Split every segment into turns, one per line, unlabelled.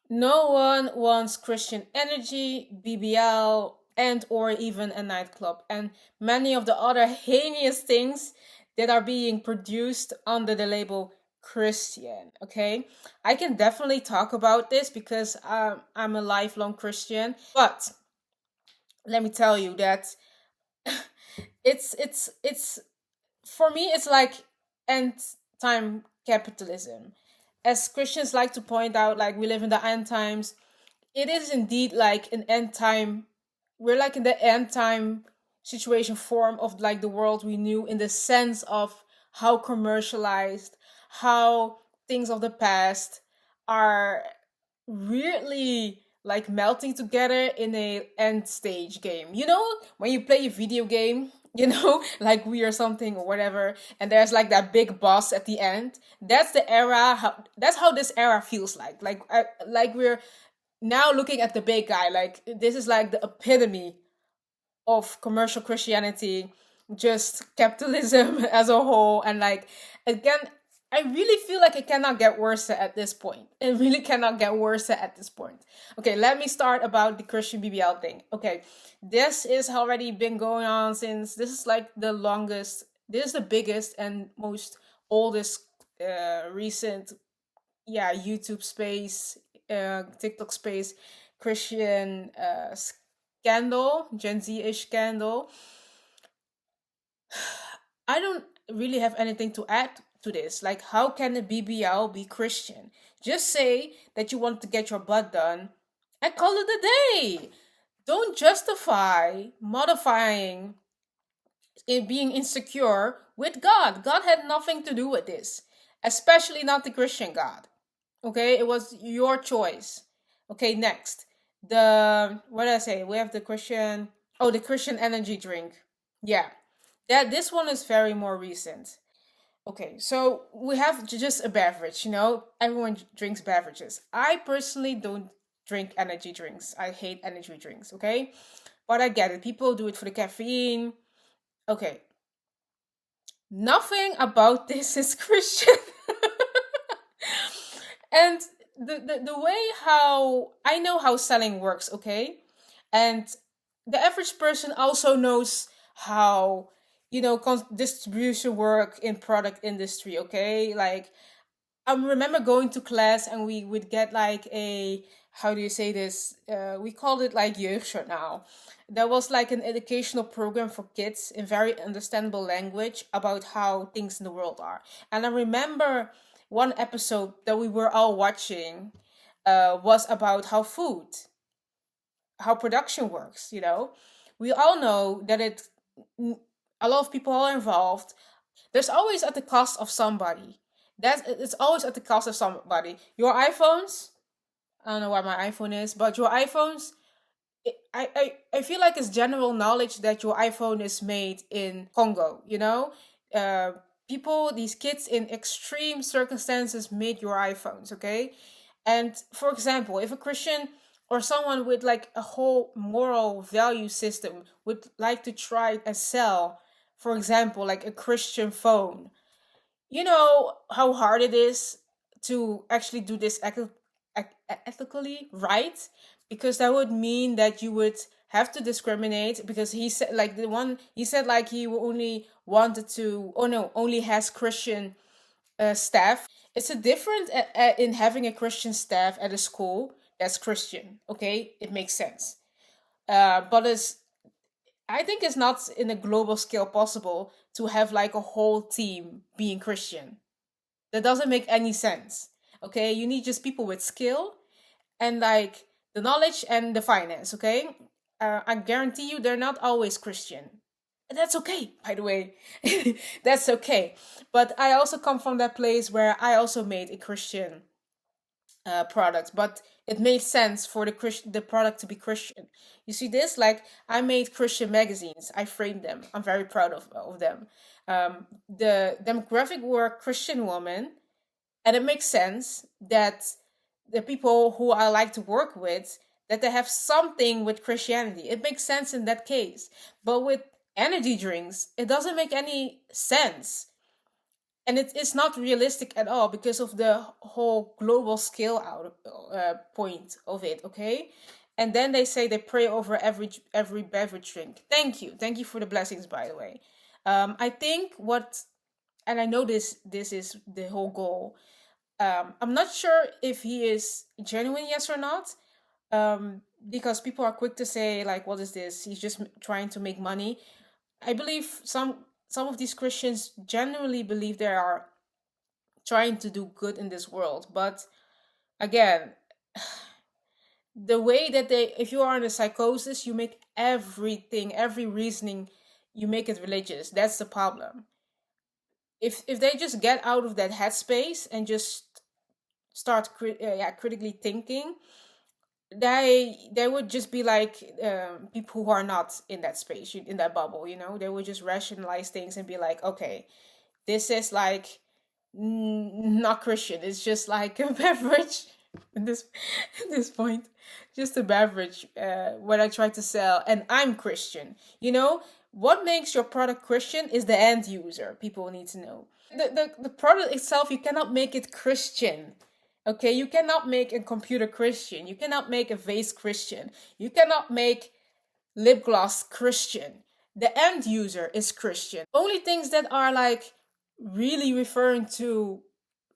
No one wants Christian Energy, BBL, and or even a nightclub, and many of the other heinous things that are being produced under the label Christian. Okay, I can definitely talk about this because I'm a lifelong Christian, but let me tell you that it's for me it's like end time capitalism. As Christians like to point out, like we live in the end times, it is indeed like an end time. We're like in the end time situation form of like the world we knew, in the sense of how commercialized, how things of the past are weirdly like melting together in a end stage game. You know, when you play a video game, like we or something or whatever, and there's like that big boss at the end. That's the era. That's how this era feels like. Like we're now looking at the big guy. Like this is like the epitome of commercial Christianity, just capitalism as a whole. And like, again, I really feel like it cannot get worse at this point. It really cannot get worse at this point. Okay, let me start about the Christian BBL thing. Okay, this is already been going on since, this is like the longest, this is the biggest and most oldest recent, yeah, YouTube space, TikTok space, Christian scandal, Gen Z-ish scandal. I don't really have anything to add to this. Like, how can a BBL be Christian? Just say that you want to get your butt done and call it a day. Don't justify modifying it being insecure with God. God had nothing to do with this, especially not the Christian God. Okay, it was your choice. Okay, next. The what did I say? We have the Christian, oh, the Christian energy drink. Yeah. That this one is very more recent. Okay, so we have just a beverage, everyone drinks beverages. I personally don't drink energy drinks. I hate energy drinks, okay? But I get it. People do it for the caffeine. Okay. Nothing about this is Christian. And the way how I know how selling works, okay? And the average person also knows how, distribution work in product industry, okay? Like, I remember going to class and we would get like a, how do you say this? We called it like jeugdjournaal. That was like an educational program for kids in very understandable language about how things in the world are. And I remember one episode that we were all watching was about how production works. We all know that a lot of people are involved. There's always at the cost of somebody. It's always at the cost of somebody. Your iPhones, I don't know where my iPhone is, but your iPhones, I feel like it's general knowledge that your iPhone is made in Congo, uh, people, these kids in extreme circumstances made your iPhones, okay? And for example, if a Christian or someone with like a whole moral value system would like to try and sell, for example, like a Christian phone, you know how hard it is to actually do this ethically, right? Because that would mean that you would have to discriminate, because he said like the one he said like he only wanted to, oh no, only has Christian staff. It's a different in having a Christian staff at a school that's Christian. Okay, it makes sense. But I think it's not in a global scale possible to have like a whole team being Christian. That doesn't make any sense. Okay, you need just people with skill and like the knowledge and the finance. Okay, I guarantee you they're not always Christian. And that's okay, by the way. That's okay. But I also come from that place where I also made a Christian product, but it made sense for the product to be Christian. You see this? Like, I made Christian magazines. I framed them. I'm very proud of them. The demographic were Christian women, and it makes sense that the people who I like to work with, that they have something with Christianity. It makes sense in that case. But with energy drinks, it doesn't make any sense. and it's not realistic at all because of the whole global scale out point of it. Okay, and then they say they pray over every beverage drink. Thank you for the blessings, by the way. I think what, and I know this is the whole goal. I'm not sure if he is genuine, yes or not, because people are quick to say like, "What is this? He's just trying to make money." I believe some of these Christians genuinely believe they are trying to do good in this world, but again, the way that they, if you are in a psychosis, you make everything, every reasoning, you make it religious. That's the problem. If they just get out of that headspace and just start yeah, critically thinking, they would just be like people who are not in that space, in that bubble. They would just rationalize things and be like, okay, this is like not Christian. It's just like a beverage. At this point, just a beverage. What I try to sell, and I'm Christian. What makes your product Christian is the end user. People need to know the product itself. You cannot make it Christian. Okay, you cannot make a computer Christian. You cannot make a vase Christian. You cannot make lip gloss Christian. The end user is Christian. Only things that are like really referring to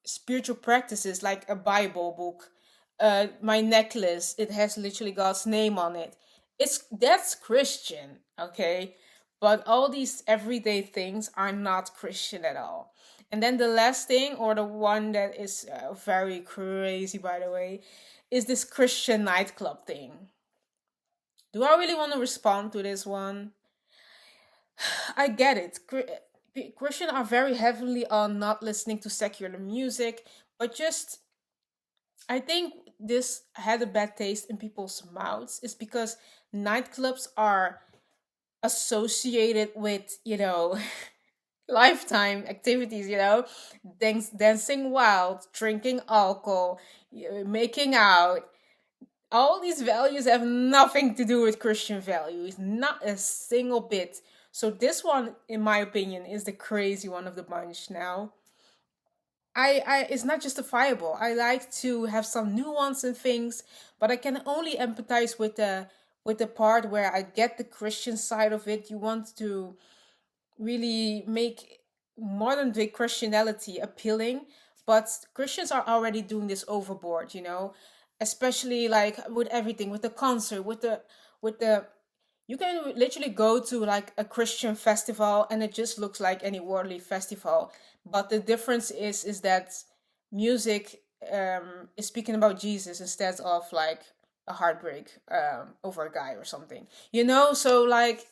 spiritual practices, like a Bible book, my necklace, it has literally God's name on it. That's Christian, okay? But all these everyday things are not Christian at all. And then the last thing, or the one that is very crazy, by the way, is this Christian nightclub thing. Do I really want to respond to this one? I get it. Christian are very heavily on not listening to secular music, but just I think this had a bad taste in people's mouths is because nightclubs are associated with, lifetime activities, dancing wild, drinking alcohol, making out. All these values have nothing to do with Christian values, not a single bit. So this one, in my opinion, is the crazy one of the bunch now. I it's not justifiable. I like to have some nuance in things, but I can only empathize with the part where I get the Christian side of it. You want to really make modern day Christianity appealing, but Christians are already doing this overboard, especially like with everything, with the concert, with the you can literally go to like a Christian festival and it just looks like any worldly festival. But the difference is that music is speaking about Jesus instead of like a heartbreak over a guy or something. So like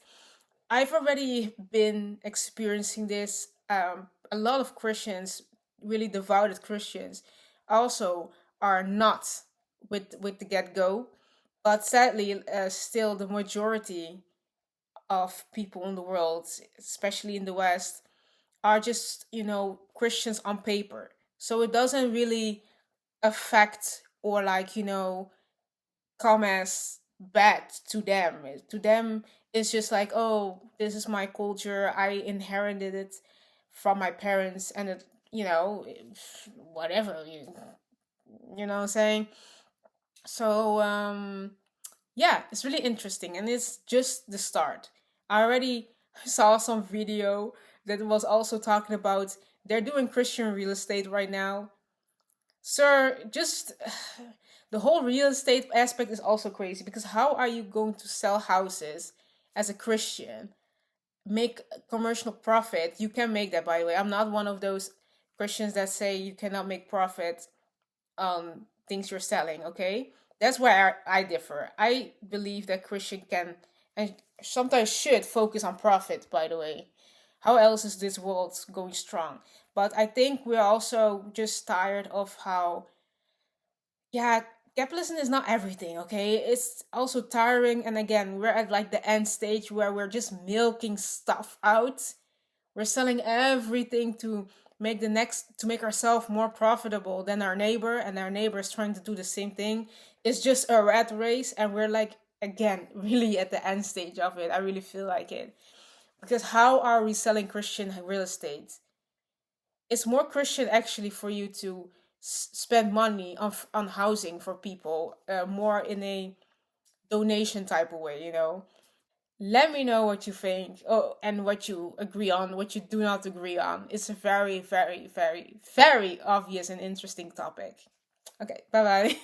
I've already been experiencing this. A lot of Christians, really devoted Christians, also are not with the get go, but sadly, still the majority of people in the world, especially in the West, are just Christians on paper. So it doesn't really affect or like come as bad to them. To them, it's just like, oh, this is my culture. I inherited it from my parents, and whatever you know what I'm saying. So yeah, it's really interesting, and it's just the start. I already saw some video that was also talking about they're doing Christian real estate right now. Sir, just the whole real estate aspect is also crazy because how are you going to sell houses as a Christian? Make commercial profit. You can make that, by the way. I'm not one of those Christians that say you cannot make profit on things you're selling, okay? That's where I differ. I believe that Christian can and sometimes should focus on profit, by the way. How else is this world going strong? But I think we're also just tired of how, yeah, capitalism is not everything, okay? It's also tiring. And again, we're at like the end stage where we're just milking stuff out. We're selling everything to make ourselves more profitable than our neighbor, and our neighbor is trying to do the same thing. It's just a rat race, and we're like again really at the end stage of it. I really feel like it because how are we selling Christian real estate? it's more Christian actually for you to spend money on on housing for people, more in a donation type of way, you know. Let me know what you think, oh, and what you agree on, what you do not agree on. It's a very, very, very, very obvious and interesting topic. Okay, bye bye.